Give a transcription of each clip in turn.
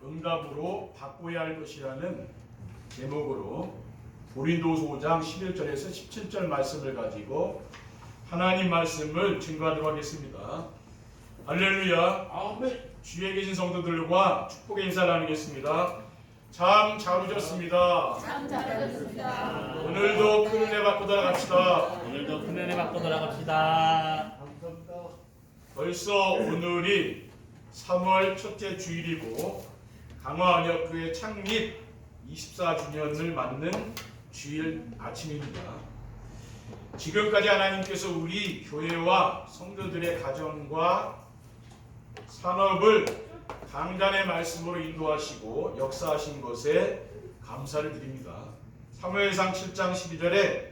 응답으로 바꿔야 할 것이라는 제목으로 고린도서 5장 11절에서 17절 말씀을 가지고 하나님 말씀을 증거하도록 하겠습니다. 할렐루야. 아멘. 주위에 계신 성도들과 축복의 인사를 나누겠습니다. 참 잘 오셨습니다. 참 잘하셨습니다. 오늘도 큰 은혜 받고 돌아갑시다. 오늘도 큰 은혜 받고 돌아갑시다. 벌써 오늘이 3월 첫째 주일이고 강화언역교회 창립 24주년을 맞는 주일 아침입니다. 지금까지 하나님께서 우리 교회와 성도들의 가정과 산업을 강단의 말씀으로 인도하시고 역사하신 것에 감사를 드립니다. 사무엘상 7장 12절에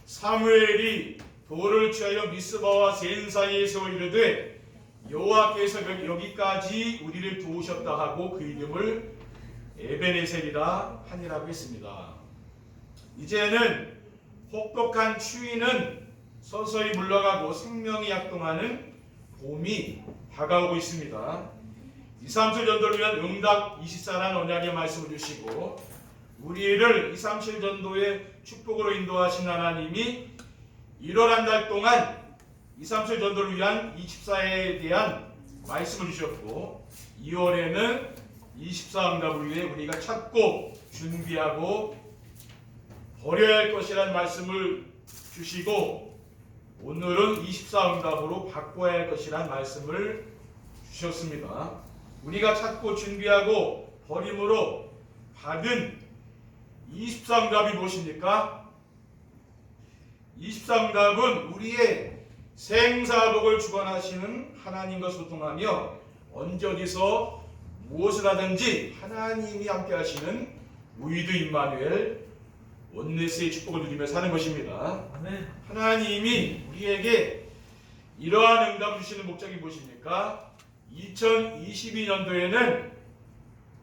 사무엘이 돌을 취하여 미스바와 센 사이에서 이르되 여호와께서 여기까지 우리를 도우셨다 하고 그 이름을 에베네셀이라 하니라고 했습니다. 이제는 혹독한 추위는 서서히 물러가고 생명이 약동하는 봄이 다가오고 있습니다. 2, 3칠 전도를 위한 응답 24라는 언약의 말씀을 주시고 우리를 2, 3칠 전도의 축복으로 인도하신 하나님이 1월 한 달 동안 2, 3칠 전도를 위한 24에 대한 말씀을 주셨고 2월에는 24 응답을 위해 우리가 찾고 준비하고 버려야 할 것이라는 말씀을 주시고 오늘은 24 응답으로 바꿔야 할 것이라는 말씀을 주셨습니다. 우리가 찾고 준비하고 버림으로 받은 24 응답이 무엇입니까? 24 응답은 우리의 생사복을 주관하시는 하나님과 소통하며 언제 어디서 무엇을 하든지 하나님이 함께 하시는 우이드 임마누엘 원네스의 축복을 누리며 사는 것입니다. 아멘. 하나님이 우리에게 이러한 응답을 주시는 목적이 무엇입니까? 2022년도에는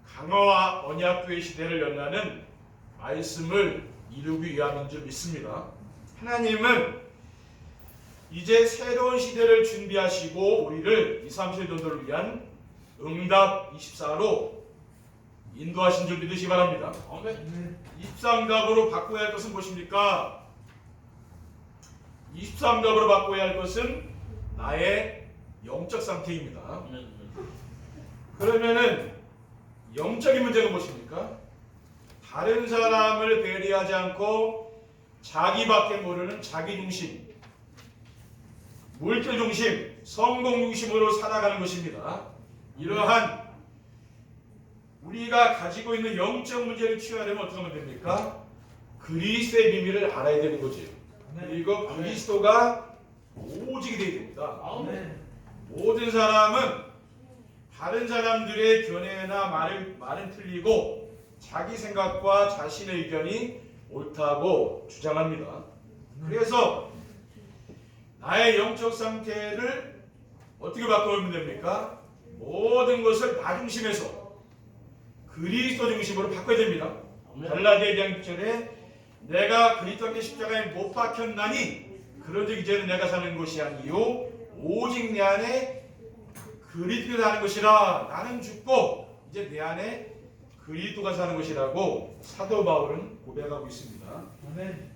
강화와 언약교회 시대를 연하는 말씀을 이루기 위함인 줄 믿습니다. 하나님은 이제 새로운 시대를 준비하시고 우리를 2, 3칠 전도를 위한 응답 24로 인도하신 줄 믿으시기 바랍니다. 24응답으로 바꿔야 할 것은 무엇입니까? 24응답으로 바꿔야 할 것은 나의 영적 상태입니다. 그러면은 영적인 문제가 무엇입니까? 다른 사람을 배려하지 않고 자기밖에 모르는 자기중심, 물질중심, 성공중심으로 살아가는 것입니다. 이러한 우리가 가지고 있는 영적 문제를 치유하려면 어떻게 하면 됩니까? 그리스도의 비밀을 알아야 되는 거죠. 그리고 그리스도가 오직이 되어야 됩니다. 모든 사람은 다른 사람들의 견해나 말은 틀리고 자기 생각과 자신의 의견이 옳다고 주장합니다. 그래서 나의 영적 상태를 어떻게 바꾸면 됩니까? 모든 것을 나 중심에서 그리스도 중심으로 바꿔야 됩니다. 갈라디아 2장 6절에 내가 그리스도의 십자가에 못 박혔나니 그런즉 이제는 내가 사는 것이 아니요 오직 내 안에 그리스도가 사는 것이라. 나는 죽고 이제 내 안에 그리스도가 사는 것이라고 사도 바울은 고백하고 있습니다.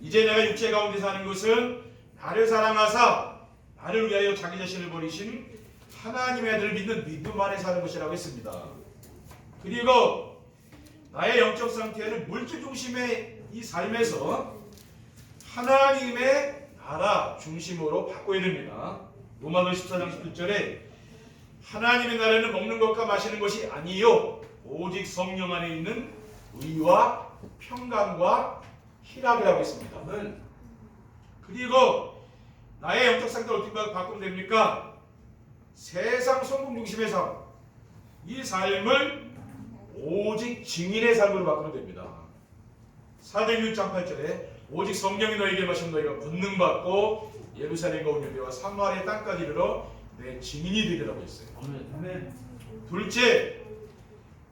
이제 내가 육체 가운데 사는 것은 나를 사랑하사 나를 위하여 자기 자신을 버리신 하나님의 아들을 믿는 믿음 안에 사는 것이라고 했습니다. 그리고 나의 영적 상태는 물질 중심의 이 삶에서 하나님의 나라 중심으로 바꿔야 됩니다. 로마서 14장 17절에 하나님의 나라는 먹는 것과 마시는 것이 아니요 오직 성령 안에 있는 의와 평강과 희락이라고 했습니다. 그리고 나의 영적 상태를 어떻게 바꾸면 됩니까? 세상 성공 중심의 삶, 이 삶을 오직 증인의 삶으로 바꾸면 됩니다. 사도행전 6장 8절에 오직 성령이 너에게 마시면 너희가 권능받고 예루살렘과 온 유대와 사마리아 땅까지 이르러 내 증인이 되리라고 했어요. 둘째,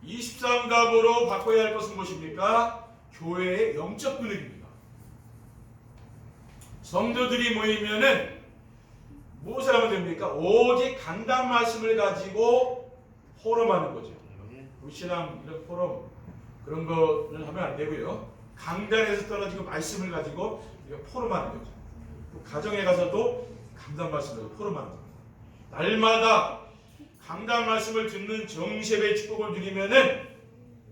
24응답으로 바꿔야 할 것은 무엇입니까? 교회의 영적 분위기입니다. 성도들이 모이면은 무엇을 하면 됩니까? 오직 강단 말씀을 가지고 호름하는 거죠. 무신앙 이런 포럼 그런 거는 하면 안 되고요. 강단에서 떨어지고 말씀을 가지고 우리가 포럼하는 거죠. 또 가정에 가서도 강단 말씀을 포럼하는 겁니다. 날마다 강단 말씀을 듣는 정시의 축복을 누리면은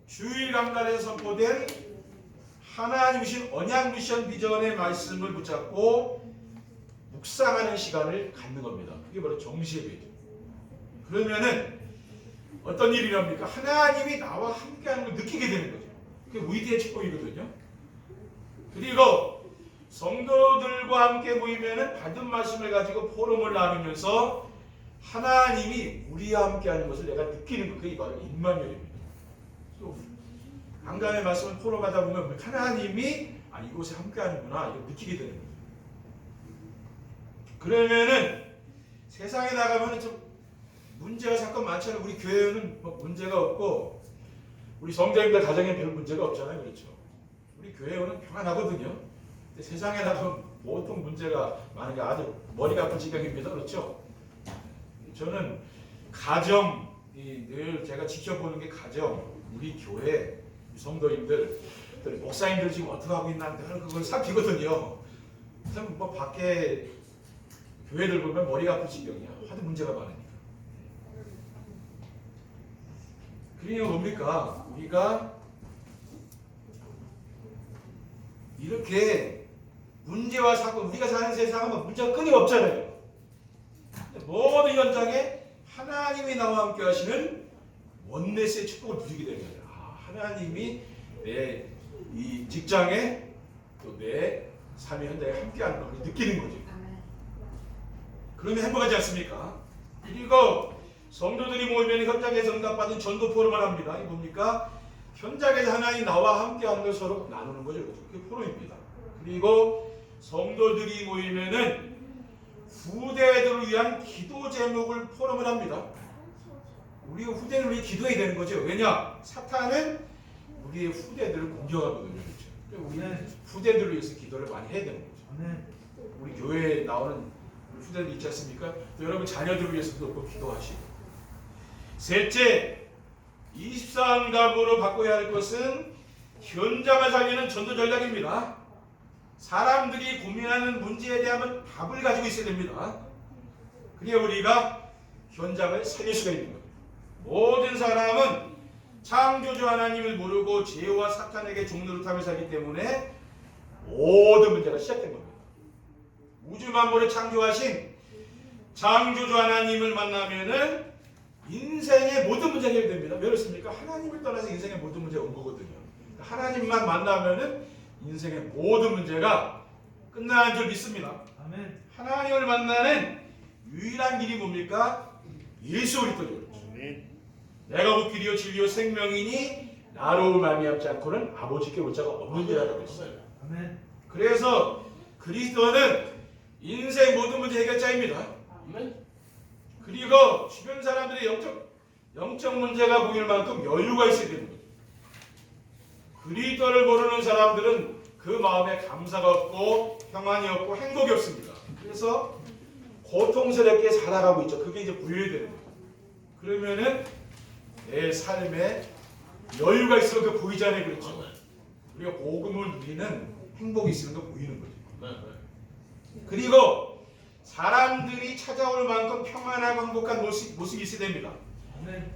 주일 강단에서 선포된 하나님 주신 언약 미션 비전의 말씀을 붙잡고 묵상하는 시간을 갖는 겁니다. 그게 바로 정시예배죠. 그러면은 어떤 일이 일어납니까? 하나님이 나와 함께하는 걸 느끼게 되는 거죠. 그게 위대의 축복이거든요. 그리고 성도들과 함께 모이면은 받은 말씀을 가지고 포럼을 나누면서 하나님이 우리와 함께하는 것을 내가 느끼는 것, 그게 바로 임마누엘입니다. 강단의 말씀을 포럼하다 보면 하나님이 이곳에 함께하는구나 이걸 느끼게 되는 거죠. 그러면은 세상에 나가면은 좀 문제가 사건 많잖아요. 우리 교회는 뭐 문제가 없고 우리 성도님들 가정에 별 문제가 없잖아요. 그렇죠? 우리 교회는 평안하거든요. 근데 세상에 나가면 보통 문제가 많은 게 아주 머리가 아픈 지경입니다. 그렇죠? 저는 가정, 늘 제가 지켜보는 게 가정, 우리 교회, 성도님들, 목사님들 지금 어떻게 하고 있나 늘 그걸 살피거든요. 참 뭐 밖에 교회들 보면 머리가 아픈 지경이야. 하도 문제가 많으니까. 그러니까 뭡니까? 우리가 이렇게 문제와 사건, 우리가 사는 세상은 문제가 끊임없잖아요. 모든 현장에 하나님이 나와 함께 하시는 원네스의 축복을 누리게 되는 거예요. 하나님이 내 이 직장에 또 내 삶의 현장에 함께하는 걸 느끼는 거죠. 그러면 행복하지 않습니까? 그리고 성도들이 모이면 현장에서 응답받은 전도 포럼을 합니다. 이게 뭡니까? 현장에서 하나님 나와 함께하는 걸 서로 나누는 거죠. 그게 포럼입니다. 그리고 성도들이 모이면은 후대들을 위한 기도 제목을 포럼을 합니다. 우리가 후대를 위해 기도해야 되는 거죠. 왜냐? 사탄은 우리의 후대들을 공격하거든요. 그렇죠? 우리는 후대들을 위해서 기도를 많이 해야 되는 거죠. 우리 교회에 나오는 후대들 있지 않습니까? 또 여러분 자녀들을 위해서도 꼭 기도하시고. 셋째, 24응답으로 바꿔야 할 것은 현장을 살리는 전도 전략입니다. 사람들이 고민하는 문제에 대한 답을 가지고 있어야 됩니다. 그래야 우리가 현장을 살릴 수가 있는 거예요. 모든 사람은 창조주 하나님을 모르고 죄와 사탄에게 종노릇하며 살기 때문에 모든 문제가 시작된 겁니다. 우주 만물을 창조하신 창조주 하나님을 만나면은 인생의 모든 문제가 해결됩니다. 왜 그렇습니까? 하나님을 떠나서 인생의 모든 문제가 온 거거든요. 하나님만 만나면은 인생의 모든 문제가 끝나는 줄 믿습니다. 아멘. 하나님을 만나는 유일한 길이 뭡니까? 예수 그리스도죠. 내가 곧 길이요 진리요 생명이니 나로 말미암지 않고는 아버지께 올 자가 없느니라고 했어요. 아멘. 그래서 그리스도는 인생 모든 문제 해결자입니다. 아멘. 그리고 주변 사람들의 영적 문제가 보일 만큼 여유가 있어야 되는 거죠. 그리스도를 모르는 사람들은 그 마음에 감사가 없고 평안이 없고 행복이 없습니다. 그래서 고통스럽게 살아가고 있죠. 그게 이제 부여되는 거예요. 그러면은 내 삶에 여유가 있으면 그 보이잖아요. 그렇죠? 우리가 복음을 누리는 행복이 있으면 그 보이는 거죠. 그리고 사람들이 찾아올 만큼 평안하고 행복한 모습이 있어야 됩니다.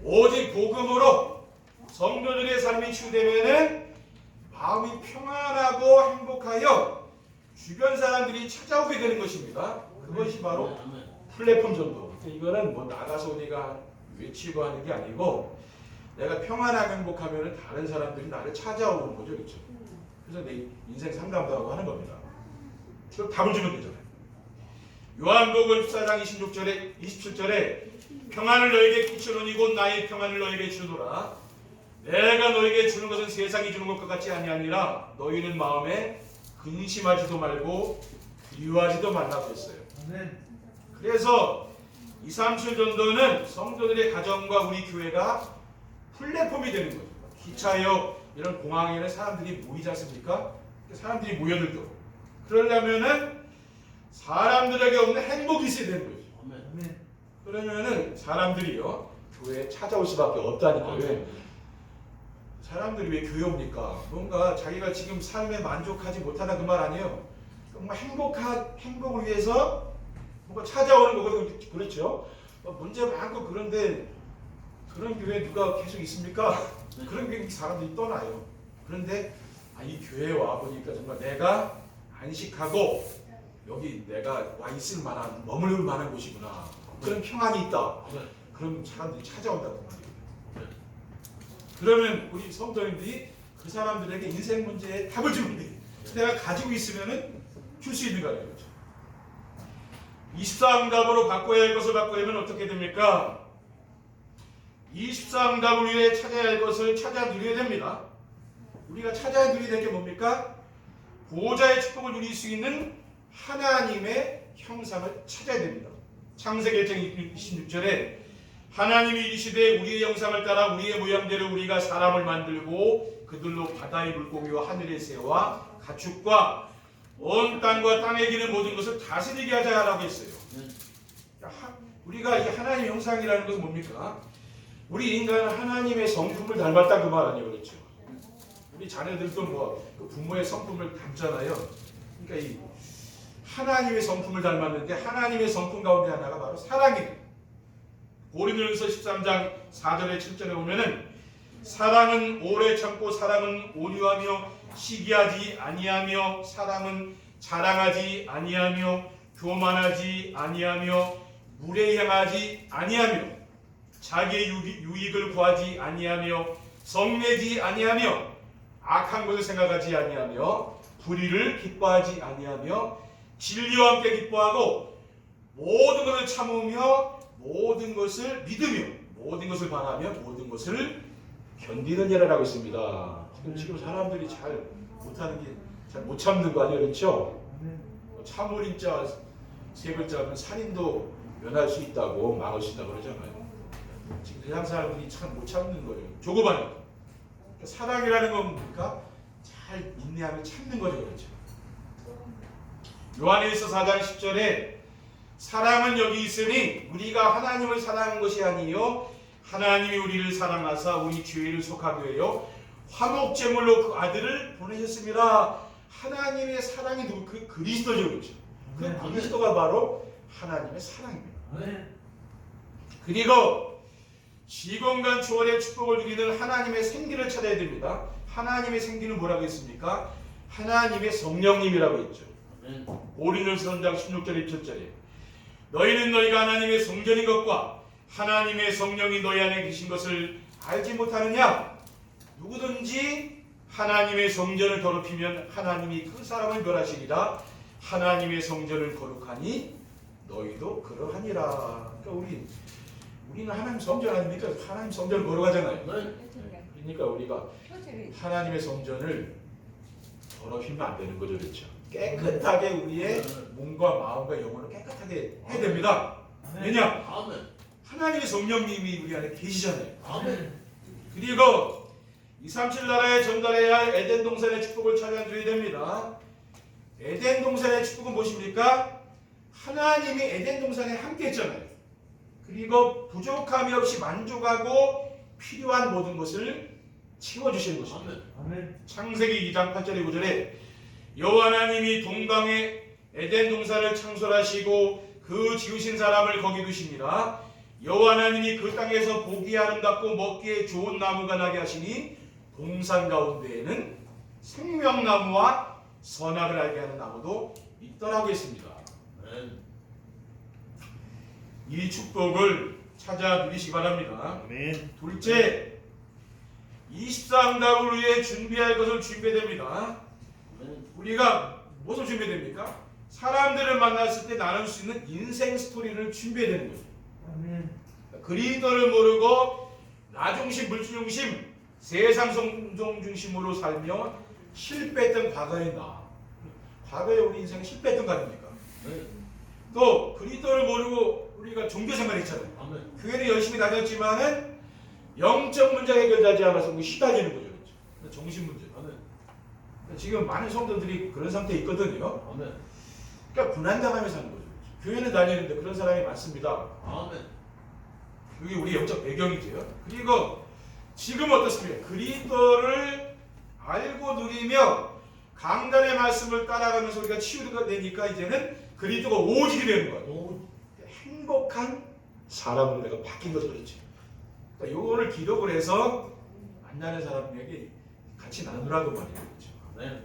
오직 복음으로 성도들의 삶이 치유되면은 마음이 평안하고 행복하여 주변 사람들이 찾아오게 되는 것입니다. 그것이 바로 플랫폼 전도. 이거는 뭐 나가서 우리가 외치고 하는 게 아니고 내가 평안하고 행복하면 다른 사람들이 나를 찾아오는 거죠. 그렇죠? 그래서 내 인생 상담도 하고 하는 겁니다. 그럼 답을 주면 되잖아요. 요한복음 14장 27절에 평안을 너에게 끼치노니 곧 나의 평안을 너에게 주노라. 내가 너에게 주는 것은 세상이 주는 것과 같이 아니하니라. 너희는 마음에 근심하지도 말고 두려워하지도 말라고 했어요. 그래서 237 전도는 성도들의 가정과 우리 교회가 플랫폼이 되는 거죠. 기차역 이런 공항에는 사람들이 모이지 않습니까? 사람들이 모여들죠. 그러려면은 사람들에게 없는 행복이 있어야 되는 거죠. 그러면은 사람들이요 교회에 찾아올 수밖에 없다니까요. 사람들이 왜 교회 옵니까? 뭔가 자기가 지금 삶에 만족하지 못하다 그 말 아니에요. 뭔가 행복을 위해서 뭔가 찾아오는 거거든요. 그렇죠? 문제 많고 그런데 그런 교회 누가 계속 있습니까? 그런 교회 사람들이 떠나요. 그런데 이 교회에 와 보니까 정말 내가 안식하고 여기 내가 와 있을 만한 머물 만한 곳이구나. 그런 평안이 있다. 그럼 사람들이 찾아온다고 말이에요. 그러면 우리 성도님들이 그 사람들에게 인생 문제에 답을 주는 거예요. 내가 가지고 있으면은 줄 수 있는 거예요. 24응답으로 바꿔야 할 것을 바꾸려면 어떻게 됩니까? 24응답을 위해 찾아야 할 것을 찾아 누려야 됩니다. 우리가 찾아야 누려야 될 게 뭡니까? 보호자의 축복을 누릴 수 있는 하나님의 형상을 찾아야 됩니다. 창세기 1장 26절에 하나님이 이르시되 우리의 형상을 따라 우리의 모양대로 우리가 사람을 만들고 그들로 바다의 물고기와 하늘의 새와 가축과 온 땅과 땅에 기는 모든 것을 다스리게 하자라고 했어요. 우리가 이 하나님의 형상이라는 것은 뭡니까? 우리 인간은 하나님의 성품을 닮았다 그 말 아니에요, 그렇죠? 우리 자녀들도 그 부모의 성품을 닮잖아요. 그러니까 이 하나님의 성품을 닮았는데 하나님의 성품 가운데 하나가 바로 사랑이에요. 고린도전서 13장 4절에 7절에 보면은 사랑은 오래 참고 사랑은 온유하며 시기하지 아니하며 사랑은 자랑하지 아니하며 교만하지 아니하며 무례행하지 아니하며 자기의 유익을 구하지 아니하며 성내지 아니하며 악한 것을 생각하지 아니하며 불의를 기뻐하지 아니하며 진리와 함께 기뻐하고 모든 것을 참으며 모든 것을 믿으며 모든 것을 바라며 모든 것을 견디는 일이라고 있습니다. 지금 사람들이 잘 못하는 게 잘 못 참는 거 아니에요, 그렇죠? 참을인자 세 글자면 살인도 면할 수 있다고 막을 수 있다고 그러잖아요. 지금 세상 사람들이 참 못 참는 거예요. 조급하니까. 그러니까 사랑이라는 건 뭡니까? 잘 인내하며 참는 거죠, 그렇죠? 요한일서 4장 10절에 사랑은 여기 있으니 우리가 하나님을 사랑한 것이 아니요 하나님이 우리를 사랑하사 우리 죄를 속하게 하여 화목제물로 그 아들을 보내셨습니다. 하나님의 사랑이 누구? 그 그리스도죠, 그렇죠? 그 그리스도가 바로 하나님의 사랑입니다. 그리고 시공간 초월의 축복을 누리는 하나님의 생기를 찾아야 됩니다. 하나님의 생기는 뭐라고 했습니까? 하나님의 성령님이라고 했죠. 고린도전서 3장 16절 17절에 너희는 너희가 하나님의 성전인 것과 하나님의 성령이 너희 안에 계신 것을 알지 못하느냐? 누구든지 하나님의 성전을 더럽히면 하나님이 그 사람을 멸하시리라. 하나님의 성전을 거룩하니 너희도 그러하니라. 그러니까 우리는 하나님 성전 아닙니까? 하나님 성전을 거룩하잖아요. 그러니까 우리가 하나님의 성전을 더럽히면 안 되는 거죠, 그렇죠? 깨끗하게 우리의 몸과 마음과 영혼을 깨끗하게 해야 됩니다. 왜냐? 하나님의 성령님이 우리 안에 계시잖아요. 그리고 237 나라에 전달해야 할 에덴 동산의 축복을 찾아드려야 됩니다. 에덴 동산의 축복은 무엇입니까? 하나님이 에덴 동산에 함께 했잖아요. 그리고 부족함이 없이 만족하고 필요한 모든 것을 채워주시는 것입니다. 창세기 2장 8절에 9절에 여호와 하나님이 동방에 에덴 동산을 창설하시고 그 지으신 사람을 거기 두십니다. 여호와 하나님이 그 땅에서 보기에 아름답고 먹기에 좋은 나무가 나게 하시니 동산 가운데에는 생명나무와 선악을 알게 하는 나무도 있더라고 했습니다. 이 축복을 찾아 누리시기 바랍니다. 둘째, 24응답을 위해 준비할 것을 준비해야 됩니다. 우리가 무엇을 준비해야 됩니까? 사람들을 만났을 때 나눌 수 있는 인생 스토리를 준비해야 되는 거죠. 그리스도를 모르고 나 중심, 물질 중심, 세상 성종 중심으로 살며 실패했던 과거의 나. 과거에 우리 인생은 실패했던 거 아닙니까? 또 그리스도를 모르고 우리가 종교 생활했잖아요. 교회를 열심히 다녔지만은 영적 문제 해결되지 않아서 시달리는 거죠. 그렇죠? 정신 문제. 지금 많은 성도들이 그런 상태에 있거든요. 그러니까 불안당하며 사는 거죠. 교회는 다니는데 그런 사람이 많습니다. 그게 우리 영적 배경이죠. 그리고 지금 어떻습니까? 그리스도를 알고 누리며 강단의 말씀을 따라가면서 우리가 치유가 되니까 이제는 그리스도가 오직이 되는 거예요. 행복한 사람으로 내가 바뀐 거죠. 그렇죠. 그러니까 요거를 기록을 해서 만나는 사람에게 같이 나누라고 말이에요. 그렇죠. 네.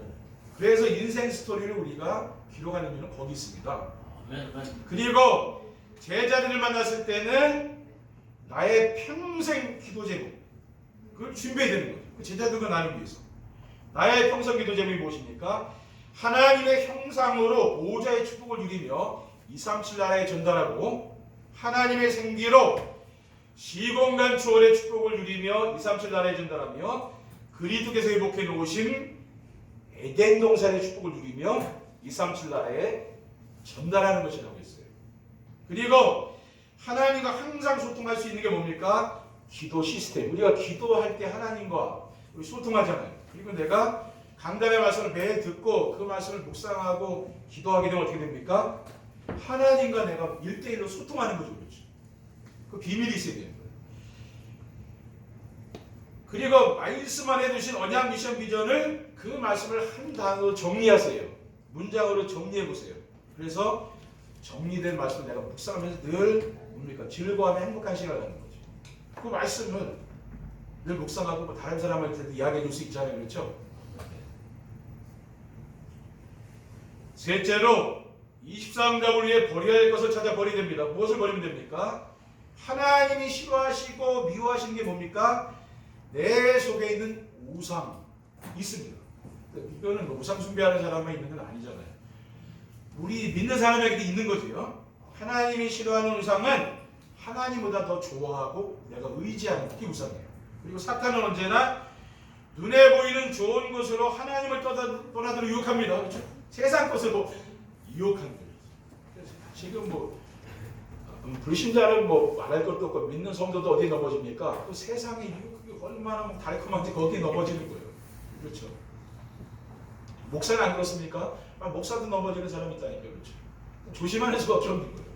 그래서 인생 스토리를 우리가 기록하는 이유는 거기 있습니다. 네. 그리고 제자들을 만났을 때는 나의 평생 기도 제목 그걸 준비해야 되는 거예요. 그 제자들과 나를 위해서 나의 평생 기도 제목이 무엇입니까? 하나님의 형상으로 보호자의 축복을 누리며 237 나라에 전달하고 하나님의 생기로 시공간 초월의 축복을 누리며 237 나라에 전달하며 그리스도께서 회복해 놓으신 에덴 동산의 축복을 누리며 237 나라에 전달하는 것이라고 했어요. 그리고 하나님과 항상 소통할 수 있는 게 뭡니까? 기도 시스템. 우리가 기도할 때 하나님과 우리 소통하잖아요. 그리고 내가 강단의 말씀을 매일 듣고 그 말씀을 묵상하고 기도하게 되면 어떻게 됩니까? 하나님과 내가 1대1로 소통하는 거죠. 그렇죠? 그 비밀이 있어야 되는 거예요. 그리고 말씀 안에 두신 언약 미션 비전을 그 말씀을 한 단어로 정리하세요. 문장으로 정리해 보세요. 그래서 정리된 말씀을 내가 묵상하면서 늘 뭡니까? 즐거워하며 행복한 시간을 갖는 거죠. 그 말씀을 늘 묵상하고 뭐 다른 사람한테도 이야기해 줄 수 있잖아요. 그렇죠? 셋째로 24응답을 위해 버려야 할 것을 찾아 버리게 됩니다. 무엇을 버리면 됩니까? 하나님이 싫어하시고 미워하시는 게 뭡니까? 내 속에 있는 우상 있습니다. 이거는 뭐 우상 숭배하는 사람만 있는 건 아니잖아요. 우리 믿는 사람에게도 있는 거지요. 하나님이 싫어하는 우상은 하나님보다 더 좋아하고 내가 의지하는 그게 우상이에요. 그리고 사탄은 언제나 눈에 보이는 좋은 것으로 하나님을 떠나도록 유혹합니다. 그렇죠? 세상 것으로 유혹하는 거예요. 지금 뭐 불신자는 뭐 말할 것도 없고 믿는 성도도 어디에 넘어집니까? 그 세상의 유혹이 얼마나 달콤한지 거기에 넘어지는 거예요. 그렇죠? 목사는 안 그렇습니까? 목사도 넘어지는 사람이 있다니까. 그렇죠? 조심하는 수밖에 없는 거예요.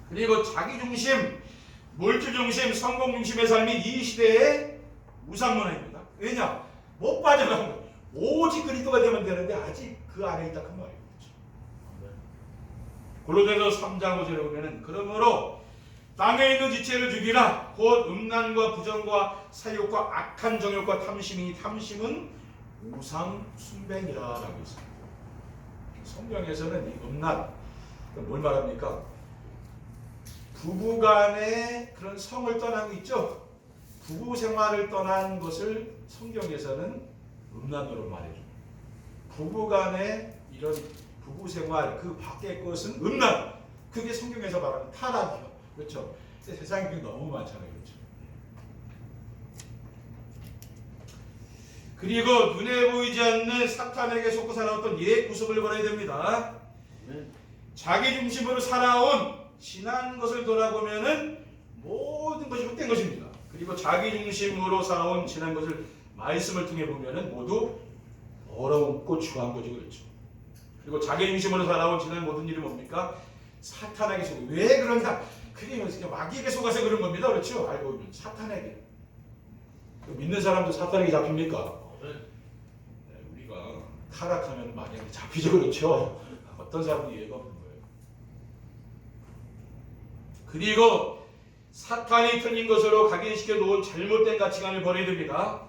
그리고 자기중심, 물질중심, 성공중심의 삶이 이 시대의 우상문화입니다. 왜냐? 못 빠져나온 거예요. 오직 그리스도가 되면 되는데 아직 그 안에 있다 그 말이에요. 골로새서 3장 5절에 보면은 그러므로 땅에 있는 지체를 죽이라 곧 음란과 부정과 사욕과 악한 정욕과 탐심이니 탐심은 우상 숭배니라라고 있습니다. 성경에서는 이 음란 뭘 말합니까? 부부간의 그런 성을 떠난 거 있죠? 부부 생활을 떠난 것을 성경에서는 음란으로 말해줍니다. 부부간의 이런 부부 생활 그 밖의 것은 음란. 그게 성경에서 말하는 타락이요. 그렇죠? 근데 세상에 그게 너무 많잖아요. 그렇죠? 그리고 눈에 보이지 않는 사탄에게 속고 살아왔던 옛 구습을 버려야 됩니다. 자기 중심으로 살아온 지난 것을 돌아보면은 모든 것이 헛된 것입니다. 그리고 자기 중심으로 살아온 지난 것을 말씀을 통해 보면은 모두 더러움고 추한 거죠. 그렇죠? 그리고 자기 중심으로 살아온 지난 모든 일이 뭡니까? 사탄에게 속고. 왜 그런가? 그게 마귀에게 속아서 그런 겁니다. 그렇죠? 알고 보면 사탄에게. 믿는 사람도 사탄에게 잡힙니까? 네, 우리가 타락하면 마귀에게 잡히죠. 그렇죠? 어떤 사람도 예가 없는 거예요. 그리고 사탄이 틀린 것으로 각인시켜 놓은 잘못된 가치관을 버려야 됩니다.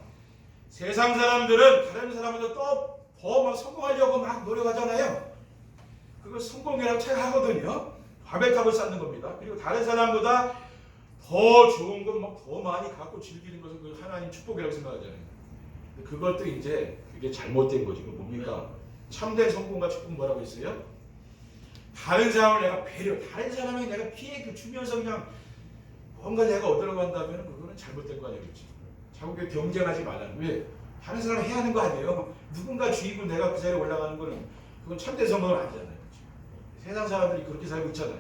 세상 사람들은 다른 사람보다 더 막 성공하려고 막 노력하잖아요. 그걸 성공이라고 착각하거든요. 바벨탑을 쌓는 겁니다. 그리고 다른 사람보다 더 좋은 것 막 더 많이 갖고 즐기는 것을 그 하나님 축복이라고 생각하잖아요. 그것도 이제 그게 잘못된 거지. 그 뭡니까? 참된 성공과 축복 뭐라고 했어요? 다른 사람을 내가 배려, 다른 사람에게 내가 피해 주면서 그냥 뭔가 내가 얻으려고 한다면 그거는 잘못된 거 아니에요. 그렇죠? 자꾸 경쟁하지 말라는. 왜? 다른 사람 해야 하는 거 아니에요? 누군가 주이고 내가 그 자리에 올라가는 거는 그건 참된 성공은 아니잖아요. 그렇죠? 세상 사람들이 그렇게 살고 있잖아요.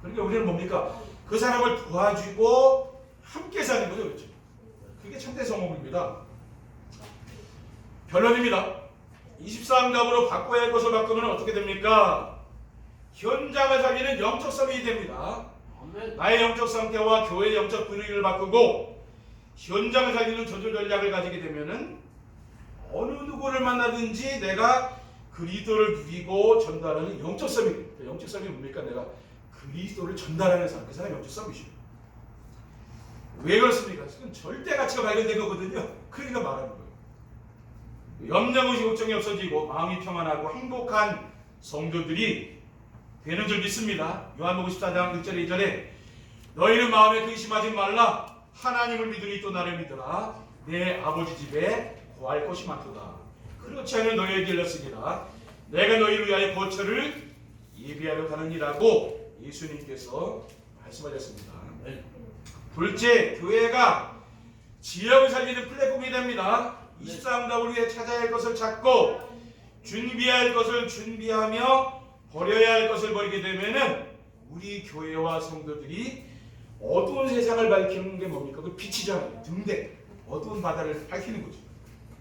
그러니까 우리는 뭡니까? 그 사람을 도와주고 함께 사는 거죠. 그렇죠? 그게 참된 성공입니다. 결론입니다. 24응답으로 바꿔야 할 것을 바꾸면 어떻게 됩니까? 현장을 살리는 영적 서밋이 됩니다. 나의 영적 상태와 교회의 영적 분위기를 바꾸고 현장을 살리는 조절 전략을 가지게 되면은 어느 누구를 만나든지 내가 그리스도를 누리고 전달하는 영적 서밋. 영적 서밋이 뭡니까? 내가 그리스도를 전달하는 사람, 그 사람이 영적 서밋이에요. 왜 그렇습니까? 그건 절대 가치가 발견된 거거든요. 그러니까 말하는 거예요. 염려무시 걱정이 없어지고 마음이 평안하고 행복한 성도들이 되는 줄 믿습니다. 요한복음 14장 1절에 2절에 너희는 마음에 근심하지 말라. 하나님을 믿으니 또 나를 믿으라. 내 아버지 집에 구할 곳이 많도다. 그렇지 않으면 너희에게 일렀으니라. 내가 너희를 위하여 거처를 예비하러 가느니라고 예수님께서 말씀하셨습니다. 둘째, 교회가 지역을 살리는 플랫폼이 됩니다. 23답을 위해 찾아야 할 것을 찾고 준비할 것을 준비하며 버려야 할 것을 버리게 되면은 우리 교회와 성도들이 어두운 세상을 밝히는 게 뭡니까? 그 빛이잖아요. 등대. 어두운 바다를 밝히는 거죠.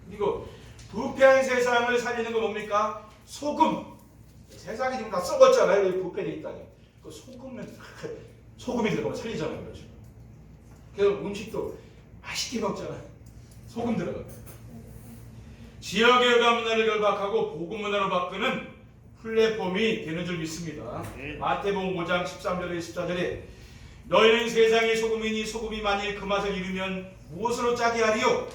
그리고 부패한 세상을 살리는 건 뭡니까? 소금. 세상이 지금 다 썩었잖아요. 여기 부패되어 있다니. 그 소금이 들어가면 살리잖아요. 그렇죠. 그래서 음식도 맛있게 먹잖아요. 소금 들어가면. 지역의 의가 문화를 결박하고 복음 문화로 바꾸는 플랫폼이 되는 줄 믿습니다. 마태복음 5장 13절에 14절에 너희는 세상의 소금이니 소금이 만일 그 맛을 잃으면 무엇으로 짜게 하리요?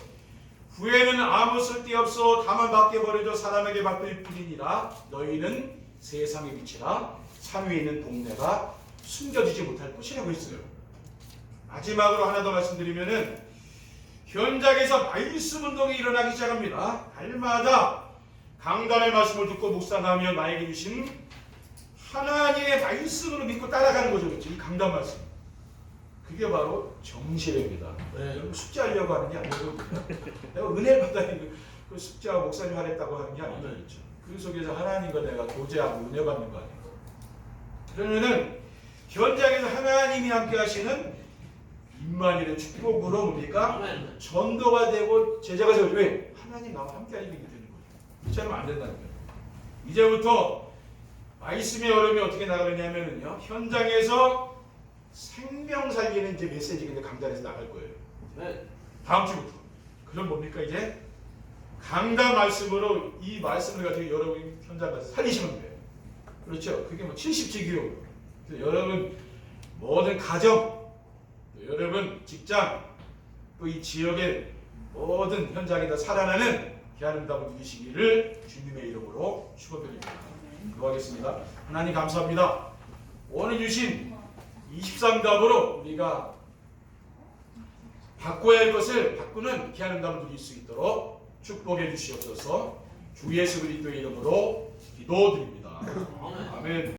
후에는 아무 쓸데없어 다만 밖에 버려져 사람에게 바뀔 뿐이니라. 너희는 세상의 빛이라. 산 위에 있는 동네가 숨겨지지 못할 것이라고 했어요. 마지막으로 하나 더 말씀드리면은 현장에서 말씀 운동이 일어나기 시작합니다. 날마다 강단의 말씀을 듣고 묵상하며 나에게 주신 하나님의 말씀으로 믿고 따라가는 거죠. 그렇죠? 이 강단 말씀. 그게 바로 정실입니다. 여러분 숙제하려고 하는 게 아니고 내가 은혜를 받아야 그 숙제하고 목사님 하랬다고 하는 게 아니죠. 그 속에서 하나님과 내가 교제하고 은혜 받는 거 아니에요. 그러면은 현장에서 하나님이 함께 하시는 임마누엘의 축복으로 뭡니까? 전도가 되고 제자가 되고 왜? 하나님 나와 함께 하시게 되는 거예요. 그렇지 않으면 안 된다는 거예요. 이제부터 말씀의 얼음이 어떻게 나가느냐면요. 현장에서 생명 살리는 이제 메시지가 강단에서 나갈 거예요. 다음 주부터. 그럼 뭡니까 이제? 강단 말씀으로 이 말씀을 가지고 여러분 현장 가서 살리시면 돼요. 그렇죠? 그게 뭐 70지 교육. 그래서 여러분 모든 가정, 여러분 직장, 또 이 지역의 모든 현장에다 살아나는 귀한 답을 누리시기를 주님의 이름으로 축원드립니다. 기도하겠습니다. 하나님 감사합니다. 오늘 주신 23답으로 우리가 바꿔야 할 것을 바꾸는 귀한 답을 누릴 수 있도록 축복해 주시옵소서. 주 예수 그리스도의 이름으로 기도드립니다. 아멘.